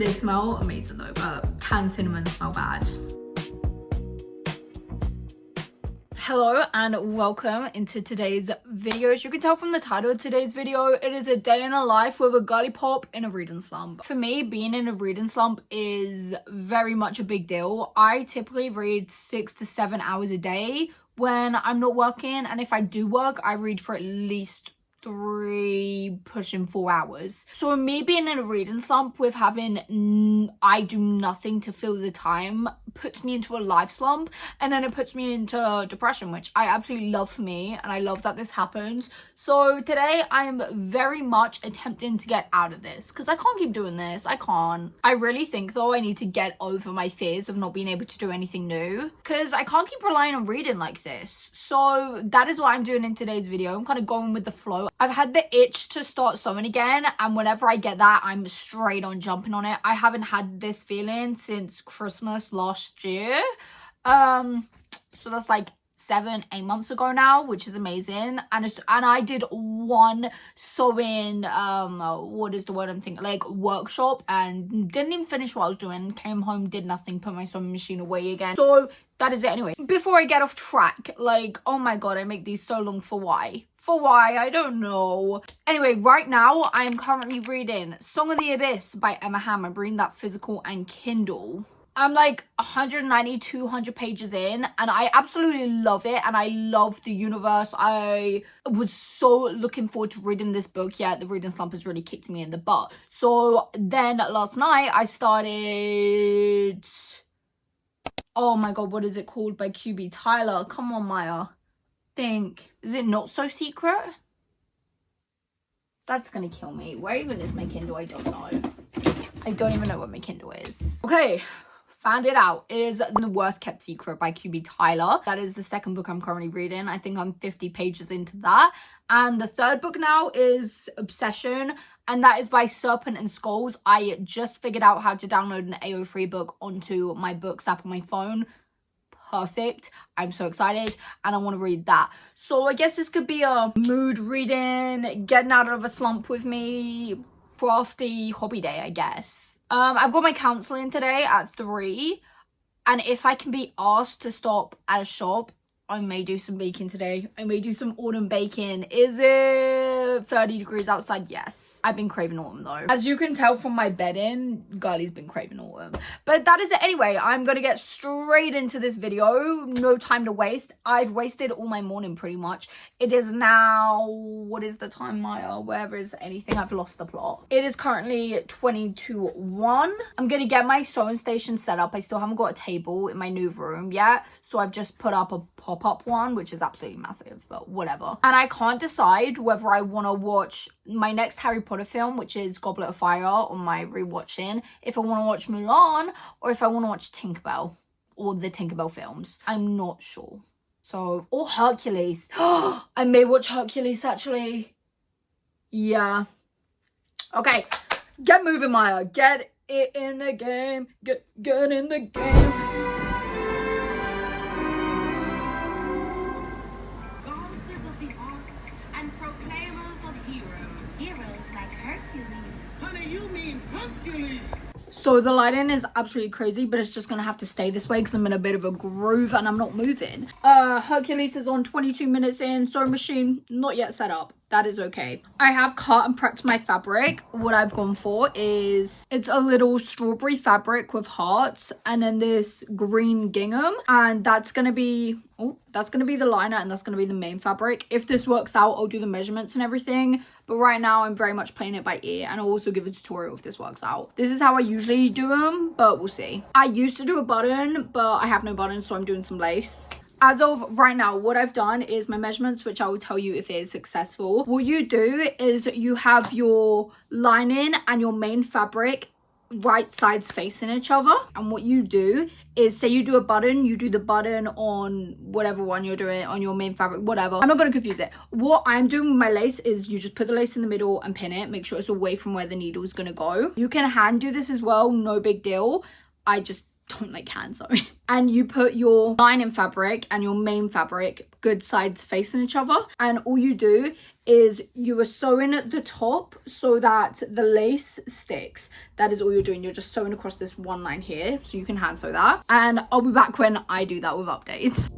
They smell amazing though, but canned cinnamon smell bad. Hello and welcome into today's video. As you can tell from the title of today's video, it is a day in a life with a girly pop in a reading slump. For me, being in a reading slump is very much a big deal. I typically read 6 to 7 hours a day when I'm not working, and if I do work, I read for at least 3 pushing 4 hours. So me being in a reading slump with having I do nothing to fill the time puts me into a life slump, and then it puts me into depression, which I absolutely love for me, and I love that this happens. So today I am very much attempting to get out of this because I can't keep doing this. I can't. I really think though I need to get over my fears of not being able to do anything new, because I can't keep relying on reading like this. So that is what I'm doing in today's video. I'm kind of going with the flow. I've had the itch to start sewing again, and whenever I get that, I'm straight on jumping on it. I haven't had this feeling since Christmas last year. So that's like 7-8 months ago now, which is amazing. And I did one sewing what is the word I'm thinking, like workshop, and didn't even finish what I was doing. Came home, did nothing, put my sewing machine away again. So that is it. Anyway, before I get off track, like, oh my god, I make these so long for why? For why? I don't know. Anyway, right now I am currently reading Song of the Abyss by Emma Hamm. I'm reading that physical and Kindle. I'm like 190, 200 pages in, and I absolutely love it, and I love the universe. I was so looking forward to reading this book. Yeah, the reading slump has really kicked me in the butt. So then last night I started, oh my god, what is it called, by QB Tyler? Come on, Maya. Is it Not So Secret? That's gonna kill me. Where even is my Kindle? I don't know. I don't even know what my Kindle is. Okay, found it out. It is The Worst Kept Secret by QB Tyler. That is the second book I'm currently reading. I think I'm 50 pages into that. And the third book now is Obsession, and that is by Serpent and Skulls. I just figured out how to download an AO3 book onto my books app on my phone. Perfect. I'm so excited, and I want to read that. So I guess this could be a mood reading, getting out of a slump with me, crafty hobby day, I guess. I've got my counseling today at 3, and if I can be asked to stop at a shop, I may do some baking today. I may do some autumn baking. Is it 30 degrees outside? Yes. I've been craving autumn though. As you can tell from my bedding, girlie's been craving autumn. But that is it anyway. I'm gonna get straight into this video. No time to waste. I've wasted all my morning pretty much. It is now, what is the time, Maya? Wherever is anything, I've lost the plot. It is currently 20 to 1. I'm gonna get my sewing station set up. I still haven't got a table in my new room yet. So I've just put up a pop-up one, which is absolutely massive, but whatever. And I can't decide whether I want to watch my next Harry Potter film, which is Goblet of Fire, on my rewatching, if I want to watch Mulan, or if I want to watch Tinkerbell, or the Tinkerbell films. I'm not sure. So, or Hercules. I may watch Hercules, actually. Yeah. Okay. Get moving, Maya. Get it in the game. Get in the game. So the lighting is absolutely crazy, but it's just gonna have to stay this way because I'm in a bit of a groove and I'm not moving. Hercules is on 22 minutes in. Sewing machine not yet set up. That is okay. I have cut and prepped my fabric. What I've gone for is, it's a little strawberry fabric with hearts, and then this green gingham, and that's gonna be, oh, that's gonna be the liner, and that's gonna be the main fabric. If this works out, I'll do the measurements and everything, but right now I'm very much playing it by ear, and I'll also give a tutorial if this works out. This is how I usually do them, but we'll see. I used to do a button, but I have no buttons, so I'm doing some lace. As of right now, what I've done is my measurements, which I will tell you if it is successful. What you do is you have your lining and your main fabric right sides facing each other. And what you do is, say you do a button, you do the button on whatever one you're doing, on your main fabric, whatever. I'm not going to confuse it. What I'm doing with my lace is you just put the lace in the middle and pin it. Make sure it's away from where the needle is going to go. You can hand do this as well, no big deal. I just don't like hand sewing. And you put your lining fabric and your main fabric good sides facing each other, and all you do is you are sewing at the top so that the lace sticks. That is all you're doing. You're just sewing across this one line here, so you can hand sew that. And I'll be back when I do that with updates.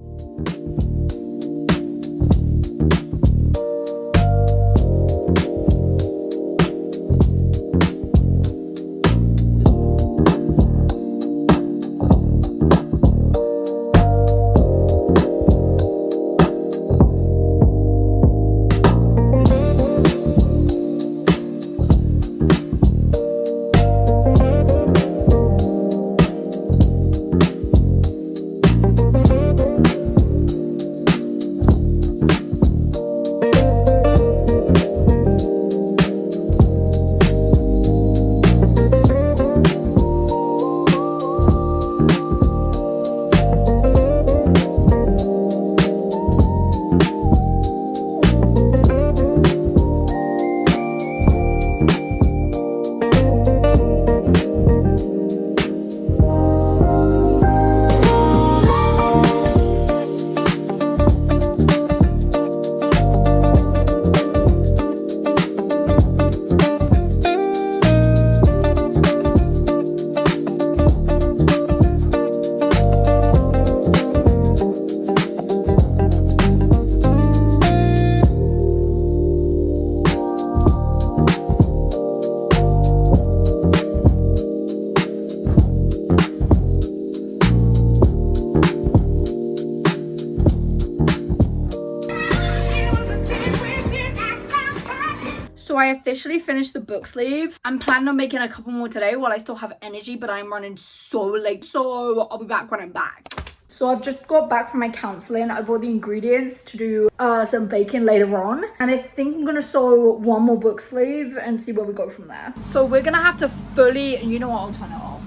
So I officially finished the book sleeve. I'm planning on making a couple more today while I still have energy, but I'm running so late. So I'll be back when I'm back. So I've just got back from my counselling. I bought the ingredients to do some baking later on. And I think I'm going to sew one more book sleeve and see where we go from there. So we're going to have to fully, you know what, I'll turn it off.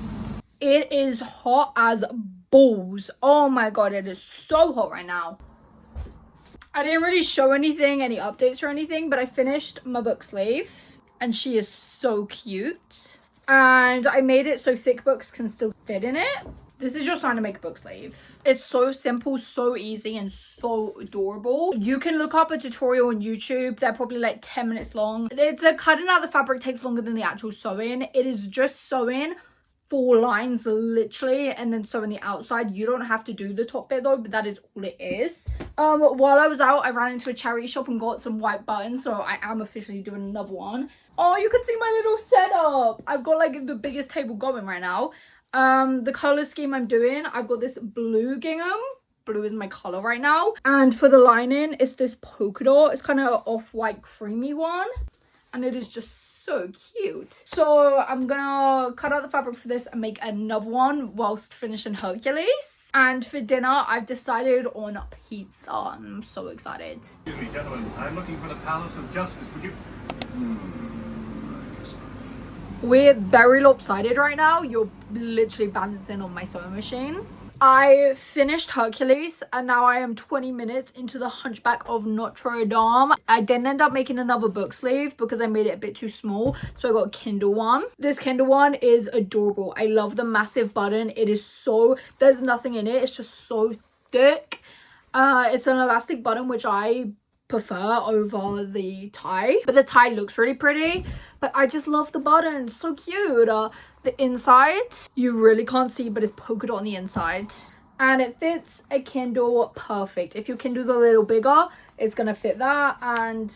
It is hot as balls. Oh my God, it is so hot right now. I didn't really show anything, any updates or anything, but I finished my book sleeve and she is so cute. And I made it so thick books can still fit in it. This is just trying to make a book sleeve. It's so simple, so easy, and so adorable. You can look up a tutorial on YouTube. They're probably like 10 minutes long. The cutting out the fabric takes longer than the actual sewing. It is just sewing 4 lines literally and then sewing the outside. You don't have to do the top bit though, but that is all it is. While I was out, I ran into a charity shop and got some white buttons, so I am officially doing another one. Oh, you can see my little setup. I've got like the biggest table going right now. The color scheme I'm doing, I've got this blue gingham. Blue is my color right now, and for the lining it's this polka dot. It's kind of off-white creamy one, and it is just so cute. So I'm gonna cut out the fabric for this and make another one whilst finishing Hercules. And for dinner I've decided on pizza. I'm so excited. Excuse me, gentlemen, I'm looking for the Palace of Justice. Would you... We're very lopsided right now. You're literally balancing on my sewing machine. I finished Hercules and now I am 20 minutes into the Hunchback of Notre Dame. I didn't end up making another book sleeve because I made it a bit too small, so I got a Kindle one. This Kindle one is adorable. I love the massive button. It is so, there's nothing in it. It's just so thick. It's an elastic button, which I prefer over the tie, but the tie looks really pretty. But I just love the button. So cute. The inside you really can't see, but it's polka dot on the inside, and it fits a Kindle perfect. If your Kindle's a little bigger, it's gonna fit that, and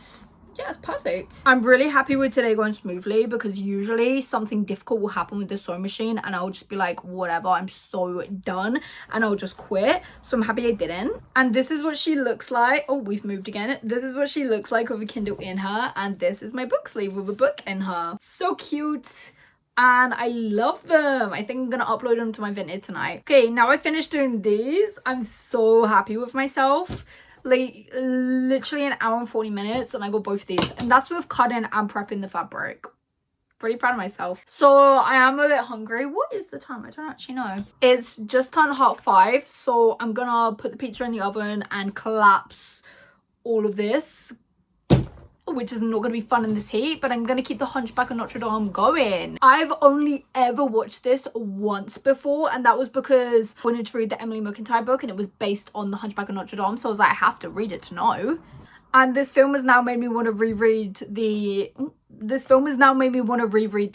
yeah, it's perfect. I'm really happy with today going smoothly, because usually something difficult will happen with the sewing machine and I'll just be like, whatever, I'm so done, and I'll just quit. So I'm happy I didn't. And this is what she looks like. Oh, we've moved again. This is what she looks like with a Kindle in her, and this is my book sleeve with a book in her. So cute. And I love them. I think I'm gonna upload them to my Vinted tonight. Okay, now I finished doing these. I'm so happy with myself. Like literally an hour and 40 minutes and I got both of these, and that's with cutting and prepping the fabric. Pretty proud of myself. So I am a bit hungry. What is the time? I don't actually know. It's just turned 5:30, so I'm gonna put the pizza in the oven and collapse all of this. which is not going to be fun in this heat, but I'm going to keep the Hunchback of Notre Dame going. I've only ever watched this once before, and that was because I wanted to read the Emily McIntyre book, and it was based on the Hunchback of Notre Dame, so I was like, I have to read it to know. And this film has now made me want to reread the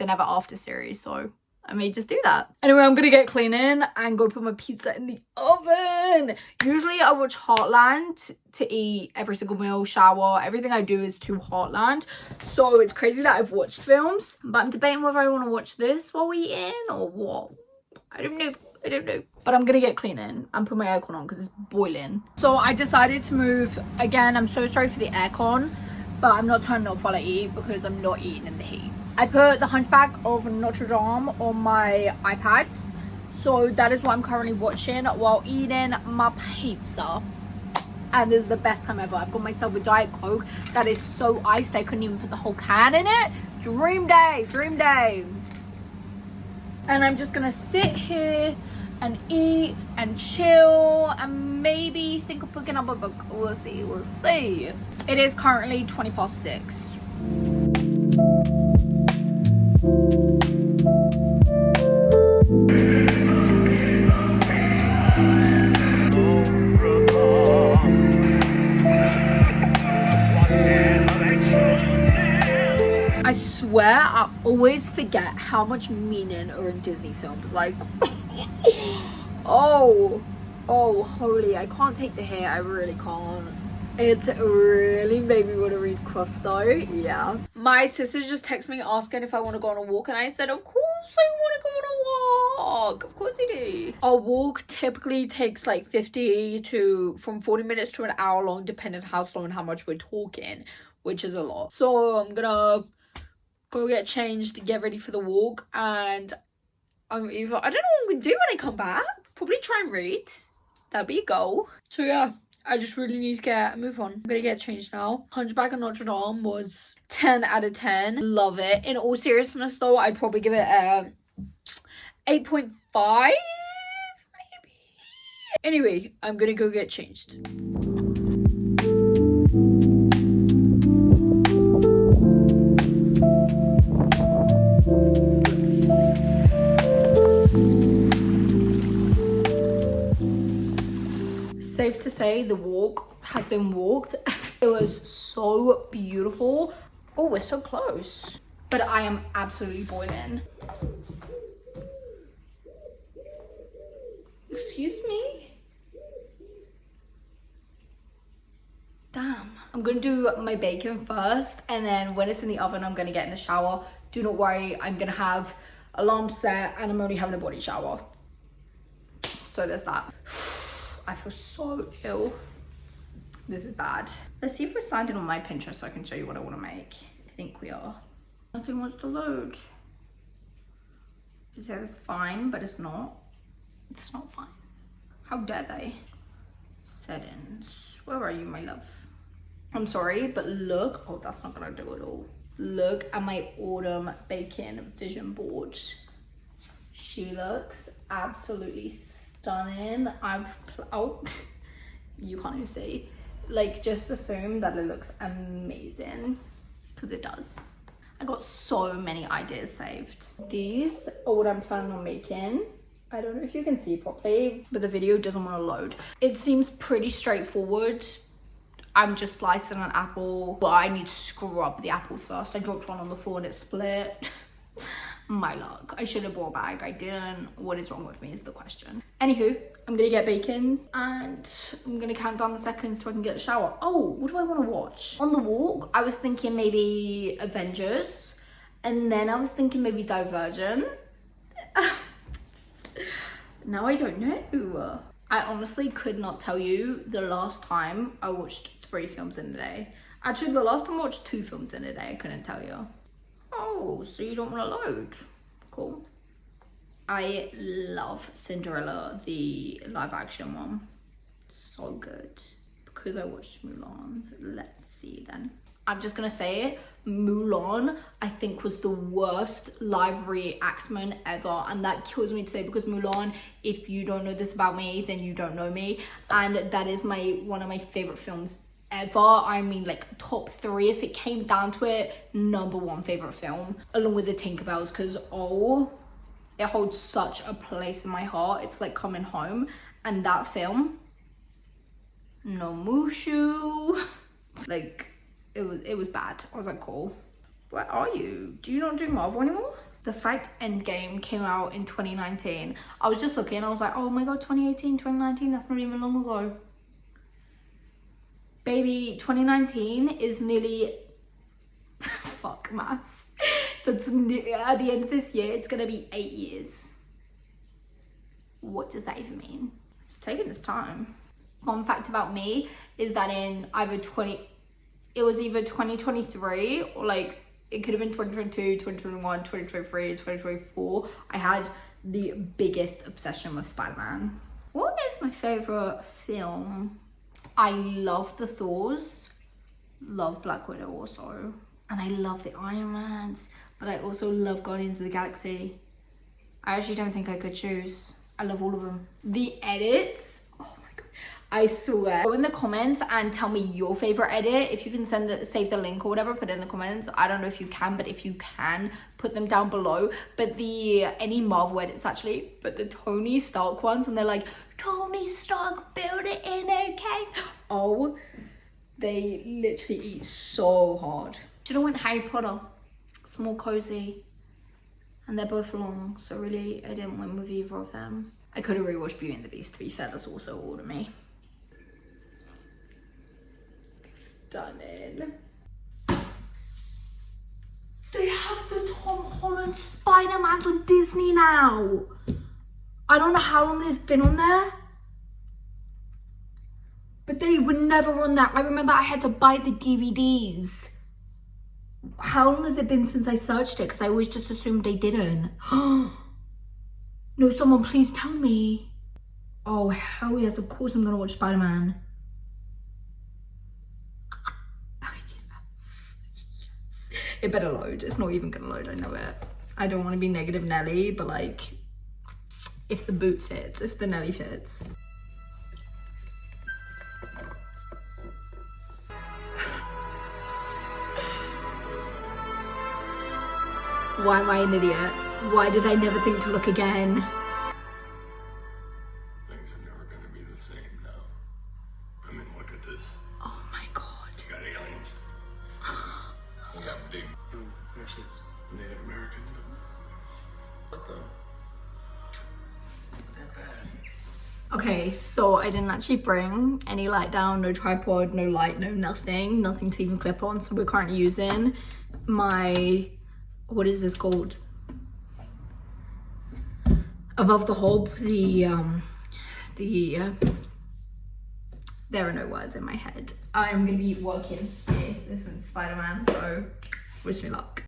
Never After series, so I may just do that. Anyway, I'm gonna get cleaning and go put my pizza in the oven. Usually I watch Heartland to eat every single meal, shower, everything I do is to Heartland. So it's crazy that I've watched films, but I'm debating whether I want to watch this while we eating or what. I don't know. But I'm gonna get cleaning and put my aircon on because it's boiling. So I decided to move again. I'm so sorry for the aircon, but I'm not turning off while I eat because I'm not eating in the heat. I put the Hunchback of Notre Dame on my iPads, so that is what I'm currently watching while eating my pizza. And this is the best time ever. I've got myself a Diet Coke that is so iced I couldn't even put the whole can in it. Dream day, dream day. And I'm just gonna sit here and eat and chill and maybe think of picking up a book. We'll see. It is currently 6:20. I swear I always forget how much meaning are in Disney films. Like, oh, holy, I can't take the hair. I really can't. It really made me want to read Cross though. Yeah. My sisters just texted me asking if I want to go on a walk, and I said, of course I want to go on a walk. Of course I do. Our walk typically takes like from 40 minutes to an hour long, depending on how slow and how much we're talking, which is a lot. So I'm gonna go get changed, get ready for the walk, and I don't know what I'm gonna do when I come back. Probably try and read. That'd be a goal. So yeah, I just really need to get a move on. I'm gonna get changed now. Hunchback of Notre Dame was 10 out of 10. Love it. In all seriousness though, I'd probably give it a 8.5 maybe. Anyway, I'm gonna go get changed. Safe to say the walk has been walked. It was so beautiful. Oh, we're so close. But I am absolutely boiling. Excuse me? Damn. I'm gonna do my bacon first, and then when it's in the oven, I'm gonna get in the shower. Do not worry, I'm gonna have alarm set and I'm only having a body shower. So there's that. I feel so ill. This is bad. Let's see if we're signed in on my Pinterest so I can show you what I want to make. I think we are. Nothing wants to load. It says it's fine, but it's not. It's not fine. How dare they? Settings. Where are you, my love? I'm sorry, but look. Oh, that's not gonna do it all. Look at my autumn bacon vision board. She looks absolutely stunning. Oh, you can't even see. Like, just assume that it looks amazing, because it does. I got so many ideas saved. These are what I'm planning on making. I don't know if you can see properly, but the video doesn't want to load. It seems pretty straightforward. I'm just slicing an apple, but I need to scrub the apples first. I dropped one on the floor and it split. My luck. I should have brought a bag. I didn't. What is wrong with me is the question. Anywho, I'm gonna get bacon and I'm gonna count down the seconds so I can get the shower. Oh, what do I want to watch? On the walk, I was thinking maybe Avengers, and then I was thinking maybe Divergent. Now I don't know. I honestly could not tell you the last time I watched 3 films in a day. Actually, the last time I watched 2 films in a day, I couldn't tell you. Oh, so you don't want to load? Cool. I love Cinderella, the live action one. So good. Because I watched Mulan. Let's see then. I'm just gonna say it. Mulan, I think, was the worst live reenactment ever. And that kills me to say, because Mulan, if you don't know this about me, then you don't know me. And that is one of my favorite films ever. I mean, like top 3 if it came down to it. #1 favorite film, along with the Tinkerbells, because it holds such a place in my heart. It's like coming home. And that film, no Mushu, like it was bad. I was like, cool, where are you? Do you not do Marvel anymore? The fact Endgame came out in 2019. I was just looking, I was like, oh my god, 2018, 2019, that's not even long ago. Baby, 2019 is nearly, fuck maths. That's at the end of this year, it's gonna be 8 years. What does that even mean? It's taking its time. Fun fact about me is that in it was either 2023 or like, it could have been 2022, 2021, 2023, 2024. I had the biggest obsession with Spider-Man. What is my favorite film? I love the Thors, love Black Widow also, and I love the Iron Mans, but I also love Guardians of the Galaxy. I actually don't think I could choose. I love all of them. The edits, oh my god, I swear. Go in the comments and tell me your favorite edit. If you can save the link or whatever, put it in the comments. I don't know if you can, but if you can, put them down below. But any Marvel edits actually, but the Tony Stark ones, and they're like, Tony Stark, build it in, okay? Oh, they literally eat so hard. Should have went Harry Potter. It's more cozy. And they're both long, so really I didn't win with either of them. I could have rewatched Beauty and the Beast, to be fair, that's also all to me. Stunning. They have the Tom Holland Spider-Mans on Disney now. I don't know how long they've been on there, but they were never on that. I remember I had to buy the DVDs. How long has it been since I searched it? Because I always just assumed they didn't. No, someone please tell me. Oh, hell yes, of course I'm gonna watch Spider-Man. Oh, yes. It better load. It's not even gonna load, I know it. I don't want to be negative Nelly, but like, if the boot fits, if the Nelly fits. Why am I an idiot? Why did I never think to look again? Things are never gonna be the same now. I mean, look at this. Oh my god. We got aliens. We got big. Actually, it's Native American. What the? That bad. Okay, so I didn't actually bring any light down, no tripod, no light, no nothing to even clip on. So we're currently using my, what is this called? Above the hob, there are no words in my head. I'm gonna be working here. This is Spider-Man, so wish me luck.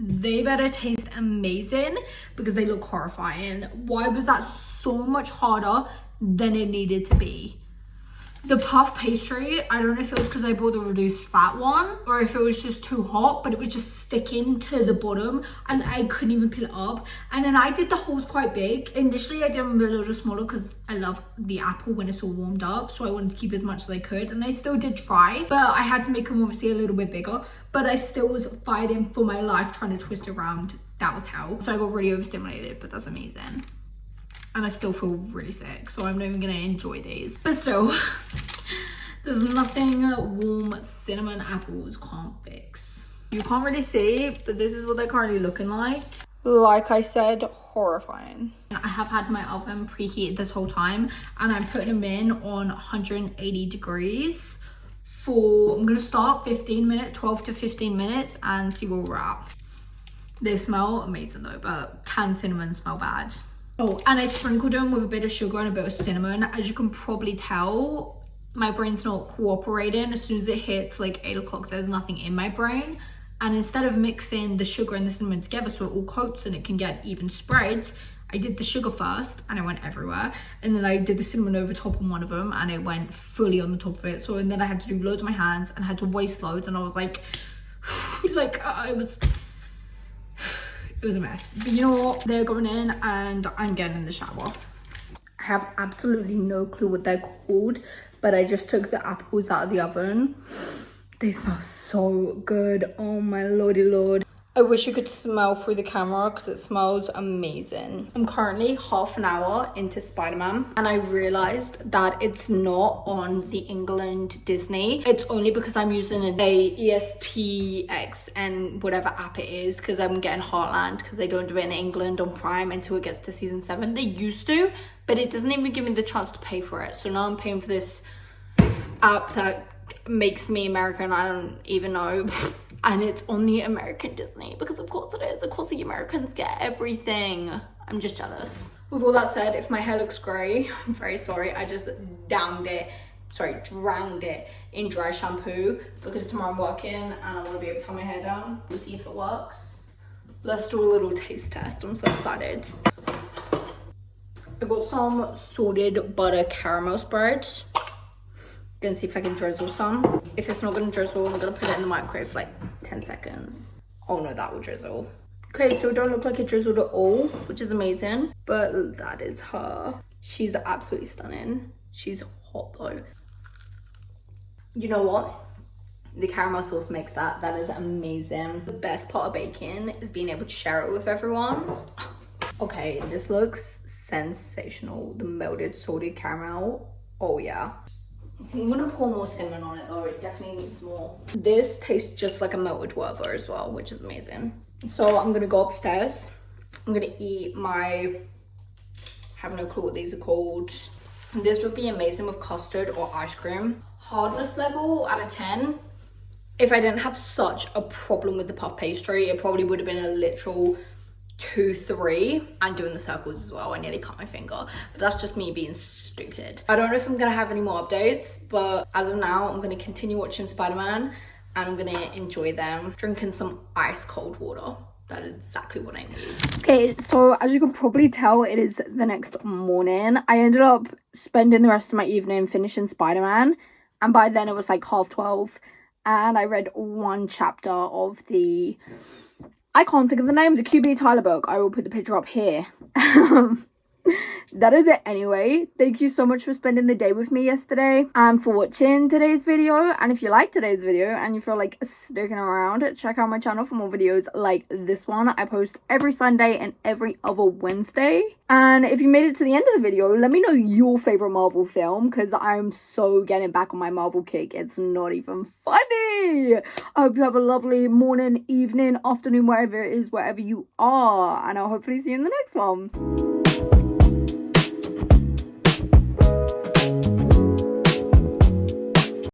They better taste amazing because they look horrifying. Why was that so much harder than it needed to be? The puff pastry, I don't know if it was because I bought the reduced fat one or if it was just too hot, but it was just sticking to the bottom and I couldn't even peel it up. And then I did the holes quite big. Initially I did them a little smaller because I love the apple when it's all warmed up, so I wanted to keep as much as I could, and I still did try, but I had to make them obviously a little bit bigger. But I still was fighting for my life trying to twist around. That was hell. So I got really overstimulated, but that's amazing. And I still feel really sick, so I'm not even gonna enjoy these. But still, there's nothing warm cinnamon apples can't fix. You can't really see, but this is what they're currently looking like. Like I said, horrifying. I have had my oven preheated this whole time, and I'm putting them in on 180 degrees for, I'm gonna start 12 to 15 minutes and see where we're at. They smell amazing though, but canned cinnamon smell bad. Oh, and I sprinkled them with a bit of sugar and a bit of cinnamon. As you can probably tell, my brain's not cooperating. As soon as it hits like 8 o'clock, there's nothing in my brain. And instead of mixing the sugar and the cinnamon together so it all coats and it can get even spread, I did the sugar first and it went everywhere. And then I did the cinnamon over top on one of them and it went fully on the top of it. So, and then I had to do loads of my hands and I had to waste loads. And I was like, it was a mess. But you know what? They're going in and I'm getting in the shower. I have absolutely no clue what they're called, but I just took the apples out of the oven. They smell so good. Oh my lordy lord. I wish you could smell through the camera because it smells amazing. I'm currently half an hour into Spider-Man and I realized that it's not on the England Disney. It's only because I'm using a ESPX and whatever app it is, because I'm getting Heartland because they don't do it in England on Prime until it gets to season 7. They used to, but it doesn't even give me the chance to pay for it. So now I'm paying for this app that makes me American. I don't even know. And it's on the American Disney because of course it is. Of course the Americans get everything. I'm just jealous. With all that said, if my hair looks grey, I'm very sorry. I just drowned it in dry shampoo because tomorrow I'm working and I want to be able to tie my hair down. We'll see if it works. Let's do a little taste test. I'm so excited. I got some salted butter caramel spread. Gonna see if I can drizzle some. If it's not gonna drizzle, I'm gonna put it in the microwave for like 10 seconds. Oh no, that will drizzle. Okay, so it don't look like it drizzled at all, which is amazing. But that is her. She's absolutely stunning. She's hot though. You know what? The caramel sauce makes that. That is amazing. The best part of baking is being able to share it with everyone. Okay, this looks sensational. The melted salted caramel. Oh yeah. I'm gonna pour more cinnamon on it though, it definitely needs more. This tastes just like a melted Werther as well, which is amazing. So I'm gonna go upstairs. I'm gonna eat my, I have no clue what these are called. This would be amazing with custard or ice cream. Hardness level out of 10. If I didn't have such a problem with the puff pastry, it probably would have been a literal 2, 3. And doing the circles as well, I nearly cut my finger. But that's just me being stupid. I don't know if I'm gonna have any more updates, but as of now, I'm gonna continue watching Spider-Man and I'm gonna enjoy them. Drinking some ice cold water. That is exactly what I need. Okay, so as you can probably tell, it is the next morning. I ended up spending the rest of my evening finishing Spider-Man, and by then it was like 12:30, and I read one chapter of the, I can't think of the name, the QB Tyler book. I will put the picture up here. That is it anyway. Thank you so much for spending the day with me yesterday and for watching today's video. And if you like today's video and you feel like sticking around, check out my channel for more videos like this one. I post every Sunday and every other Wednesday. And if you made it to the end of the video, let me know your favorite Marvel film, because I'm so getting back on my Marvel kick. It's not even funny. I hope you have a lovely morning, evening, afternoon, wherever it is, wherever you are. And I'll hopefully see you in the next one.